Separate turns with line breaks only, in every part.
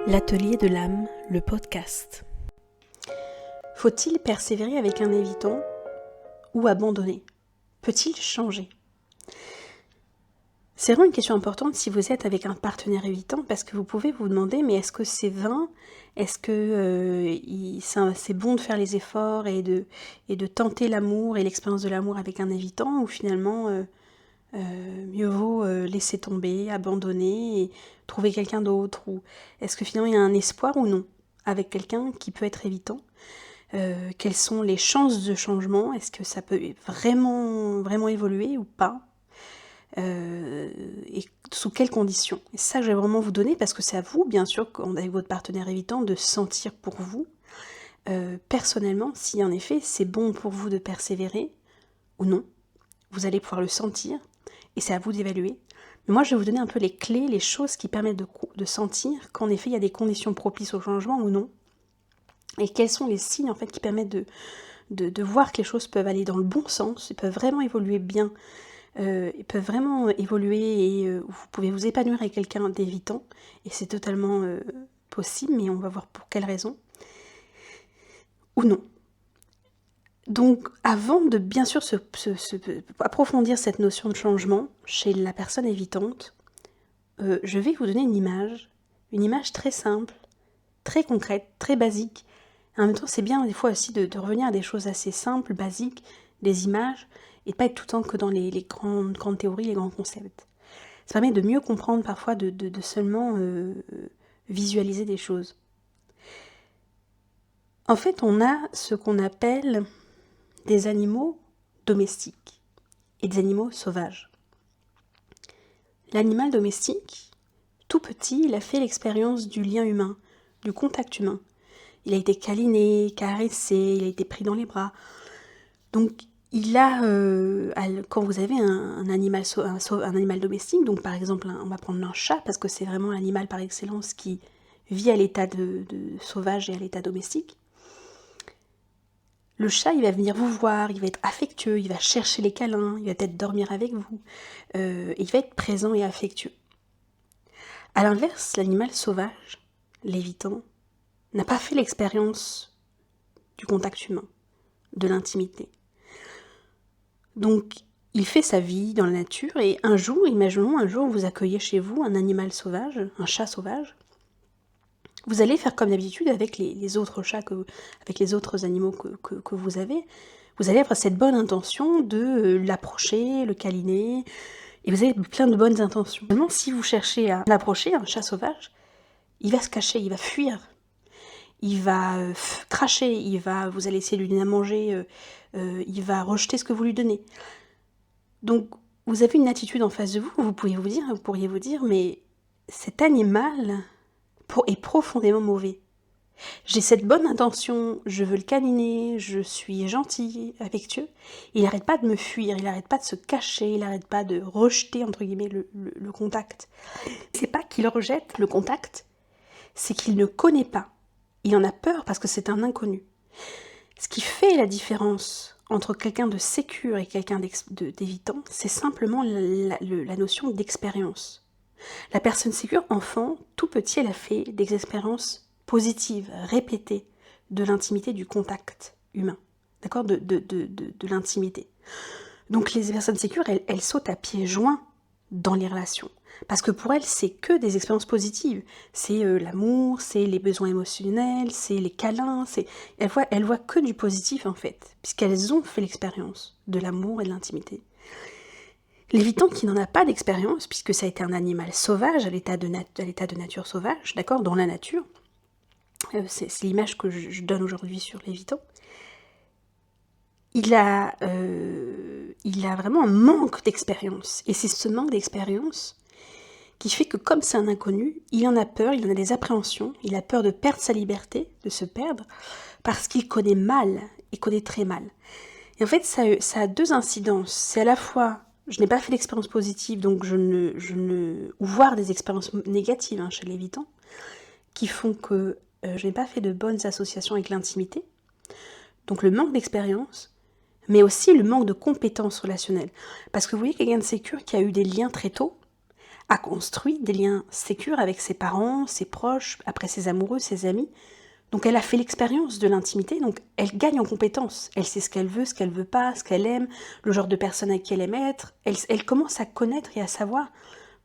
L'atelier de l'âme, le podcast. Faut-il persévérer avec un évitant ou abandonner? Peut-il changer? C'est vraiment une question importante si vous êtes avec un partenaire évitant, parce que vous pouvez vous demander, mais est-ce que c'est vain? Est-ce que c'est bon de faire les efforts et de tenter l'amour et l'expérience de l'amour avec un évitant, ou finalement mieux vaut laisser tomber, abandonner et trouver quelqu'un d'autre? Ou est-ce que finalement il y a un espoir ou non avec quelqu'un qui peut être évitant? Quelles sont les chances de changement? Est-ce que ça peut vraiment évoluer ou pas? Et sous quelles conditions? Et ça, je vais vraiment vous donner, parce que c'est à vous, bien sûr, avec votre partenaire évitant, de sentir pour vous, personnellement, si en effet c'est bon pour vous de persévérer ou non. Vous allez pouvoir le sentir, et c'est à vous d'évaluer. Mais moi, je vais vous donner un peu les clés, les choses qui permettent de sentir qu'en effet, il y a des conditions propices au changement ou non. Et quels sont les signes, en fait, qui permettent de voir que les choses peuvent aller dans le bon sens, ils peuvent vraiment évoluer bien, ils peuvent vraiment évoluer, et vous pouvez vous épanouir avec quelqu'un d'évitant, et c'est totalement possible, mais on va voir pour quelles raisons. Ou non. Donc, avant de bien sûr approfondir cette notion de changement chez la personne évitante, je vais vous donner une image très simple, très concrète, très basique. En même temps, c'est bien des fois aussi de revenir à des choses assez simples, basiques, des images, et pas être tout le temps que dans les grandes théories, les grands concepts. Ça permet de mieux comprendre parfois, de seulement visualiser des choses. En fait, on a ce qu'on appelle des animaux domestiques et des animaux sauvages. L'animal domestique, tout petit, il a fait l'expérience du lien humain, du contact humain. Il a été câliné, caressé, il a été pris dans les bras. Donc, il a, quand vous avez un animal domestique, donc par exemple, on va prendre un chat, parce que c'est vraiment l'animal par excellence qui vit à l'état de sauvage et à l'état domestique. Le chat, il va venir vous voir, il va être affectueux, il va chercher les câlins, il va peut-être dormir avec vous, il va être présent et affectueux. À l'inverse, l'animal sauvage, l'évitant, n'a pas fait l'expérience du contact humain, de l'intimité. Donc, il fait sa vie dans la nature, et imaginons un jour, vous accueillez chez vous un animal sauvage, un chat sauvage. Vous allez faire comme d'habitude avec les autres chats, avec les autres animaux que vous avez. Vous allez avoir cette bonne intention de l'approcher, le câliner, et vous avez plein de bonnes intentions. Seulement, si vous cherchez à l'approcher, un chat sauvage, il va se cacher, il va fuir, il va cracher, vous allez essayer de lui donner à manger, il va rejeter ce que vous lui donnez. Donc, vous avez une attitude en face de vous, vous pourriez vous dire, mais cet animal est profondément mauvais. J'ai cette bonne intention, je veux le câliner, je suis gentil, affectueux. Il n'arrête pas de me fuir, il n'arrête pas de se cacher, il n'arrête pas de rejeter, entre guillemets, le contact. C'est pas qu'il rejette le contact, c'est qu'il ne connaît pas. Il en a peur parce que c'est un inconnu. Ce qui fait la différence entre quelqu'un de sécure et quelqu'un d'évitant, c'est simplement la notion d'expérience. La personne sécure, enfant, tout petit, elle a fait des expériences positives, répétées, de l'intimité, du contact humain, d'accord, de l'intimité. Donc les personnes sécures, elles sautent à pieds joints dans les relations, parce que pour elles, c'est que des expériences positives. C'est l'amour, c'est les besoins émotionnels, c'est les câlins, elles voient que du positif en fait, puisqu'elles ont fait l'expérience de l'amour et de l'intimité. L'évitant qui n'en a pas d'expérience, puisque ça a été un animal sauvage, à l'état de nature sauvage, d'accord, dans la nature, c'est l'image que je donne aujourd'hui sur l'évitant, il a vraiment un manque d'expérience. Et c'est ce manque d'expérience qui fait que, comme c'est un inconnu, il en a peur, il en a des appréhensions, il a peur de perdre sa liberté, de se perdre, parce qu'il connaît mal, il connaît très mal. Et en fait, ça a deux incidences. C'est à la fois, je n'ai pas fait d'expérience positive, donc ou voir des expériences négatives chez l'évitant, qui font que je n'ai pas fait de bonnes associations avec l'intimité, donc le manque d'expérience, mais aussi le manque de compétences relationnelles. Parce que vous voyez, quelqu'un de sécure qui a eu des liens très tôt, a construit des liens sécures avec ses parents, ses proches, après ses amoureux, ses amis. Donc elle a fait l'expérience de l'intimité, donc elle gagne en compétences. Elle sait ce qu'elle veut pas, ce qu'elle aime, le genre de personne avec qui elle aime être. Elle commence à connaître et à savoir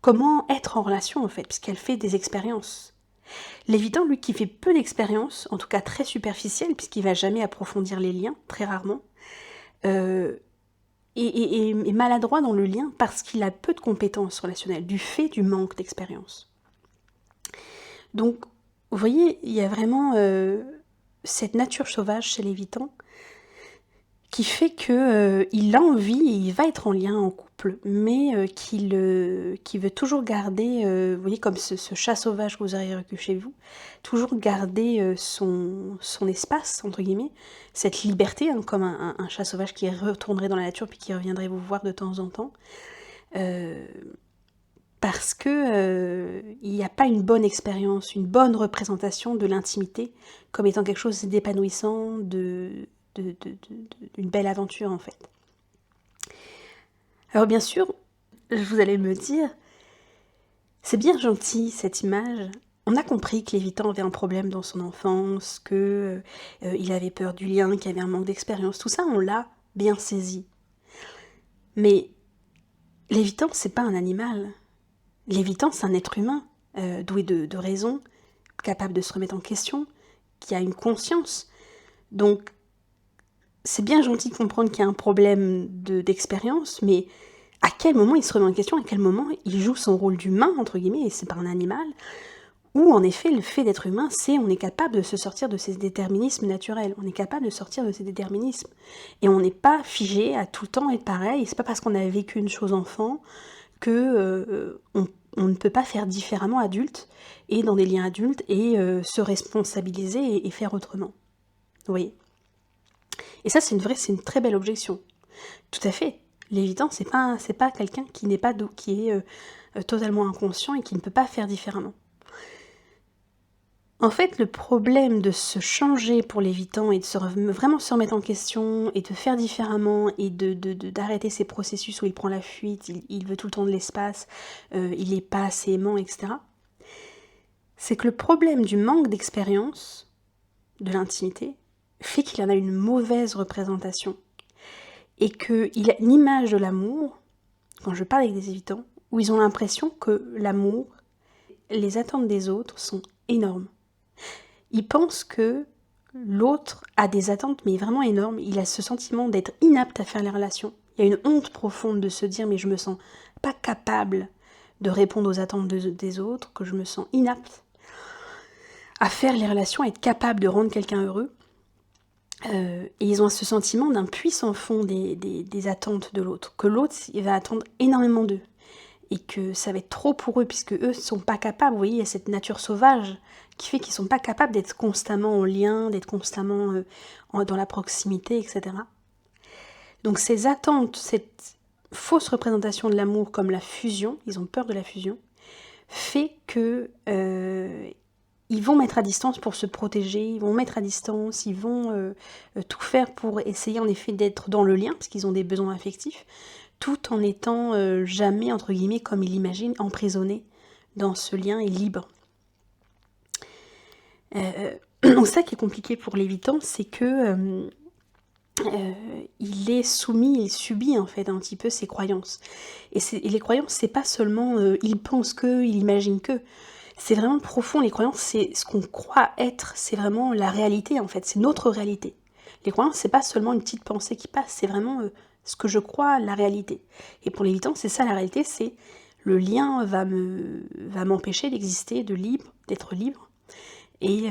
comment être en relation en fait, puisqu'elle fait des expériences. L'évitant, lui, qui fait peu d'expériences, en tout cas très superficielles, puisqu'il va jamais approfondir les liens, très rarement, euh, est maladroit dans le lien parce qu'il a peu de compétences relationnelles, du fait du manque d'expérience. Donc, vous voyez, il y a vraiment cette nature sauvage chez l'évitant qui fait qu'il a envie, et il va être en lien en couple, mais qu'il veut toujours garder, vous voyez, comme ce chat sauvage que vous auriez recueilli chez vous, toujours garder son espace, entre guillemets, cette liberté, hein, comme un chat sauvage qui retournerait dans la nature puis qui reviendrait vous voir de temps en temps. Parce que il n'y a pas une bonne expérience, une bonne représentation de l'intimité comme étant quelque chose d'épanouissant, d'une belle aventure en fait. Alors bien sûr, vous allez me dire, c'est bien gentil cette image. On a compris que l'évitant avait un problème dans son enfance, que il avait peur du lien, qu'il y avait un manque d'expérience. Tout ça, on l'a bien saisi. Mais l'évitant, c'est pas un animal. L'évitant, c'est un être humain, doué de raison, capable de se remettre en question, qui a une conscience. Donc, c'est bien gentil de comprendre qu'il y a un problème d'expérience, mais à quel moment il se remet en question, à quel moment il joue son rôle d'humain, entre guillemets, et c'est pas un animal, ou en effet, le fait d'être humain, c'est on est capable de se sortir de ces déterminismes naturels, on est capable de sortir de ces déterminismes, et on n'est pas figé à tout le temps être pareil, et c'est pas parce qu'on a vécu une chose enfant que on ne peut pas faire différemment adulte, et dans des liens adultes, et se responsabiliser et faire autrement. Vous voyez ? Et ça, c'est une très belle objection. Tout à fait. L'évitant, c'est pas quelqu'un qui n'est pas qui est totalement inconscient et qui ne peut pas faire différemment. En fait, le problème de se changer pour l'évitant et de vraiment se remettre en question et de faire différemment et d'arrêter ces processus où il prend la fuite, il veut tout le temps de l'espace, il n'est pas assez aimant, etc. C'est que le problème du manque d'expérience de l'intimité fait qu'il en a une mauvaise représentation. Et qu'il a une image de l'amour, quand je parle avec des évitants, où ils ont l'impression que l'amour, les attentes des autres sont énormes. Ils pensent que l'autre a des attentes, mais vraiment énormes. Il a ce sentiment d'être inapte à faire les relations. Il y a une honte profonde de se dire, mais je me sens pas capable de répondre aux attentes des autres, que je me sens inapte à faire les relations, à être capable de rendre quelqu'un heureux. Et ils ont ce sentiment d'un puissant fond des attentes de l'autre, que l'autre il va attendre énormément d'eux, et que ça va être trop pour eux, puisque eux ne sont pas capables, vous voyez, il y a cette nature sauvage qui fait qu'ils ne sont pas capables d'être constamment en lien, d'être constamment dans la proximité, etc. Donc ces attentes, cette fausse représentation de l'amour comme la fusion, ils ont peur de la fusion, fait que ils vont mettre à distance pour se protéger, ils vont mettre à distance, ils vont tout faire pour essayer en effet d'être dans le lien, parce qu'ils ont des besoins affectifs, tout en étant jamais, entre guillemets, comme ils l'imaginent, emprisonnés dans ce lien et libre. Donc ça qui est compliqué pour l'évitant, c'est que il est soumis, il subit en fait un petit peu ses croyances. Et les croyances, c'est pas seulement il pense que, il imagine que, c'est vraiment profond. Les croyances, c'est ce qu'on croit être, c'est vraiment la réalité en fait, c'est notre réalité. Les croyances, c'est pas seulement une petite pensée qui passe, c'est vraiment ce que je crois, la réalité. Et pour l'évitant, c'est ça la réalité, c'est le lien va m'empêcher d'exister, d'être libre. Et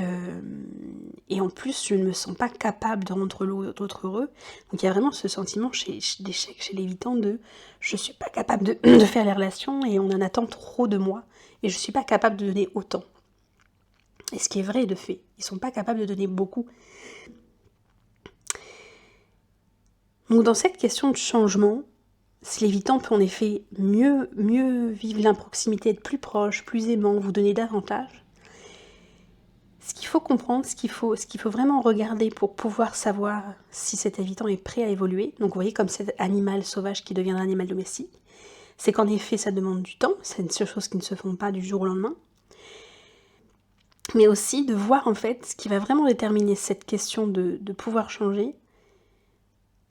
en plus, je ne me sens pas capable de rendre l'autre heureux. Donc il y a vraiment ce sentiment d'échec chez l'évitant de je ne suis pas capable de faire les relations et on en attend trop de moi. Et je ne suis pas capable de donner autant. Et ce qui est vrai de fait, ils ne sont pas capables de donner beaucoup. Donc dans cette question de changement, si l'évitant peut en effet mieux vivre l'improximité, être plus proche, plus aimant, vous donner davantage, ce qu'il faut comprendre, ce qu'il faut vraiment regarder pour pouvoir savoir si cet évitant est prêt à évoluer, donc vous voyez comme cet animal sauvage qui devient un animal domestique, c'est qu'en effet, ça demande du temps, c'est une seule chose qui ne se font pas du jour au lendemain, mais aussi de voir en fait ce qui va vraiment déterminer cette question de pouvoir changer,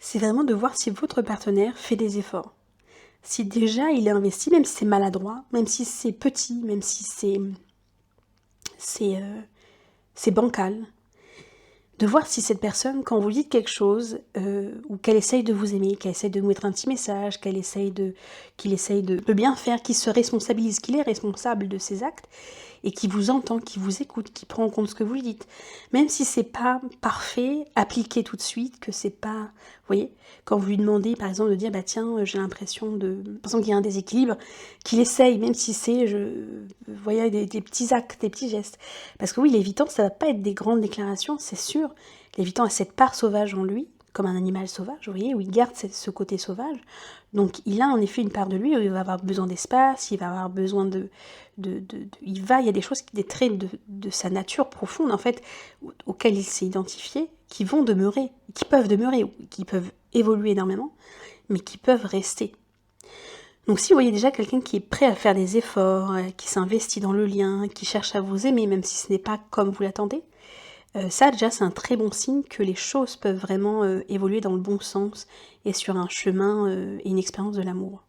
c'est vraiment de voir si votre partenaire fait des efforts. Si déjà il est investi, même si c'est maladroit, même si c'est petit, même si c'est bancal, de voir si cette personne, quand vous dites quelque chose, ou qu'elle essaye de vous aimer, qu'elle essaye de vous mettre un petit message, qu'il essaye de bien faire, qu'il se responsabilise, qu'il est responsable de ses actes, et qui vous entend, qui vous écoute, qui prend en compte ce que vous lui dites. Même si c'est pas parfait, appliquez tout de suite que c'est pas... Vous voyez, quand vous lui demandez par exemple de dire bah tiens, j'ai l'impression qu'il y a un déséquilibre, qu'il essaye, même si c'est vous voyez, des petits actes, des petits gestes. Parce que oui, l'évitant, ça va pas être des grandes déclarations, c'est sûr. L'évitant a cette part sauvage en lui, comme un animal sauvage, vous voyez, où il garde ce côté sauvage. Donc il a en effet une part de lui où il va avoir besoin d'espace, il va avoir besoin il y a des choses, des traits de sa nature profonde en fait, auxquels il s'est identifié, qui vont demeurer, qui peuvent demeurer, qui peuvent évoluer énormément, mais qui peuvent rester. Donc si vous voyez déjà quelqu'un qui est prêt à faire des efforts, qui s'investit dans le lien, qui cherche à vous aimer, même si ce n'est pas comme vous l'attendez, ça déjà c'est un très bon signe que les choses peuvent vraiment évoluer dans le bon sens et sur un chemin et une expérience de l'amour.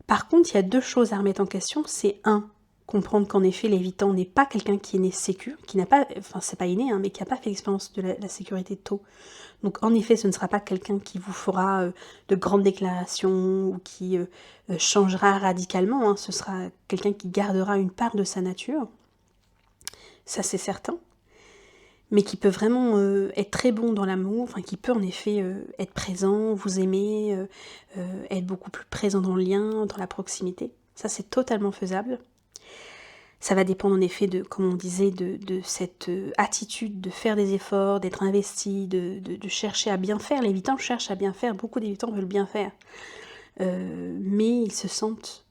Par contre, il y a deux choses à remettre en question, c'est comprendre qu'en effet l'évitant n'est pas quelqu'un qui est né sécure, qui n'a pas, enfin c'est pas inné, mais qui n'a pas fait l'expérience de la sécurité tôt. Donc en effet ce ne sera pas quelqu'un qui vous fera de grandes déclarations ou qui changera radicalement, ce sera quelqu'un qui gardera une part de sa nature, ça c'est certain, mais qui peut vraiment être très bon dans l'amour, enfin qui peut en effet être présent, vous aimer, être beaucoup plus présent dans le lien, dans la proximité. Ça c'est totalement faisable. Ça va dépendre en effet de, comme on disait, de cette attitude de faire des efforts, d'être investi, de chercher à bien faire. L'évitant cherche à bien faire, beaucoup d'évitants veulent bien faire. Mais ils se sentent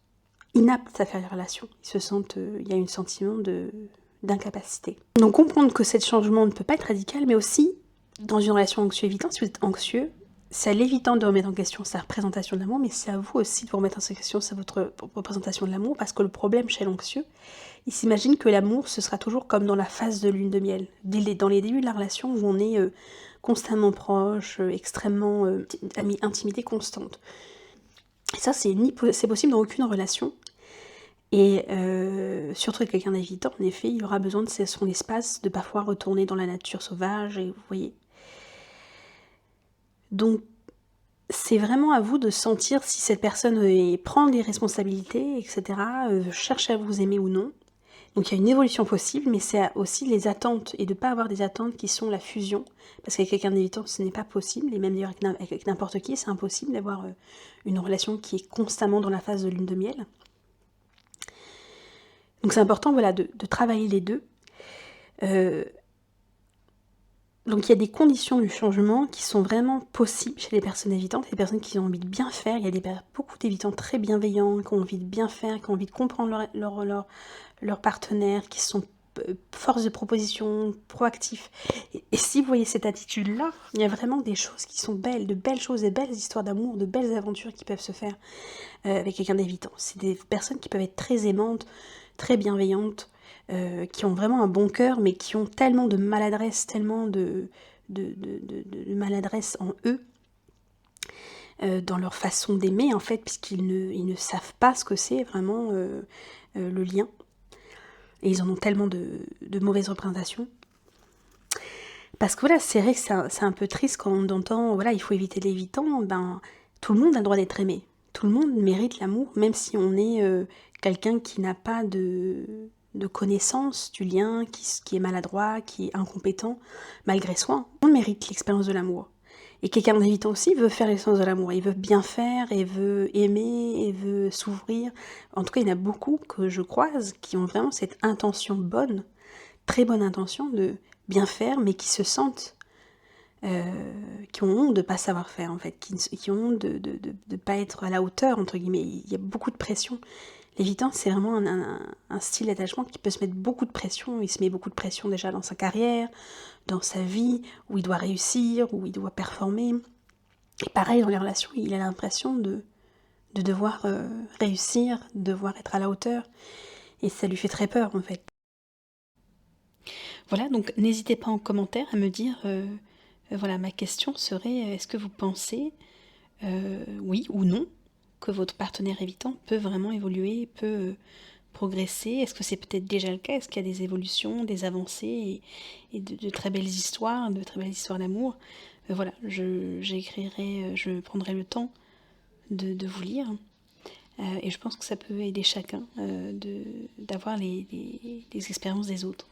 inaptes à faire les relations. Ils se sentent, il y a un sentiment d'incapacité. Donc comprendre que ce changement ne peut pas être radical, mais aussi dans une relation anxieux-évitant, si vous êtes anxieux, c'est à l'évitant de remettre en question sa représentation de l'amour, mais c'est à vous aussi de vous remettre en question votre représentation de l'amour, parce que le problème chez l'anxieux, il s'imagine que l'amour, ce sera toujours comme dans la phase de lune de miel, dans les débuts de la relation où on est constamment proche, extrêmement intimité constante. Et ça, c'est possible dans aucune relation. Et surtout avec quelqu'un d'évitant, en effet, il aura besoin de son espace, de parfois retourner dans la nature sauvage, et vous voyez. Donc, c'est vraiment à vous de sentir si cette personne prend des responsabilités, etc., cherche à vous aimer ou non. Donc il y a une évolution possible, mais c'est aussi les attentes, et de ne pas avoir des attentes qui sont la fusion, parce qu'avec quelqu'un d'évitant, ce n'est pas possible, et même d'ailleurs avec n'importe qui, c'est impossible d'avoir une relation qui est constamment dans la phase de lune de miel. Donc c'est important voilà, de travailler les deux. Donc il y a des conditions du changement qui sont vraiment possibles chez les personnes évitantes, les personnes qui ont envie de bien faire. Il y a beaucoup d'évitants très bienveillants, qui ont envie de bien faire, qui ont envie de comprendre leur partenaire, qui sont force de proposition, proactifs. Et si vous voyez cette attitude-là, il y a vraiment des choses qui sont belles, de belles choses, des belles histoires d'amour, de belles aventures qui peuvent se faire avec quelqu'un d'évitant. C'est des personnes qui peuvent être très aimantes, très bienveillantes, qui ont vraiment un bon cœur, mais qui ont tellement de maladresse, tellement de maladresse en eux, dans leur façon d'aimer, en fait, puisqu'ils ne savent pas ce que c'est vraiment le lien. Et ils en ont tellement de mauvaises représentations. Parce que voilà, c'est vrai que c'est un peu triste quand on entend, voilà, il faut éviter l'évitant, ben, tout le monde a le droit d'être aimé. Tout le monde mérite l'amour, même si on est quelqu'un qui n'a pas de connaissance du lien, qui est maladroit, qui est incompétent, malgré soi. On mérite l'expérience de l'amour. Et quelqu'un d'évitant aussi veut faire l'expérience de l'amour. Il veut bien faire, et veut aimer, et veut s'ouvrir. En tout cas, il y en a beaucoup que je croise qui ont vraiment cette intention bonne, très bonne intention de bien faire, mais qui se sentent, qui ont honte de ne pas savoir faire, en fait, qui ont honte de ne pas être à la hauteur, entre guillemets. Il y a beaucoup de pression. L'évitant, c'est vraiment un style d'attachement qui peut se mettre beaucoup de pression. Il se met beaucoup de pression déjà dans sa carrière, dans sa vie, où il doit réussir, où il doit performer. Et pareil, dans les relations, il a l'impression de de devoir réussir, de devoir être à la hauteur. Et ça lui fait très peur en fait. Voilà, donc n'hésitez pas en commentaire à me dire, voilà, ma question serait, est-ce que vous pensez, oui ou non, que votre partenaire évitant peut vraiment évoluer, peut progresser? Est-ce que c'est peut-être déjà le cas? Est-ce qu'il y a des évolutions, des avancées et de très belles histoires, d'amour? Voilà, j'écrirai, je prendrai le temps de vous lire. Et je pense que ça peut aider chacun d'avoir les expériences des autres.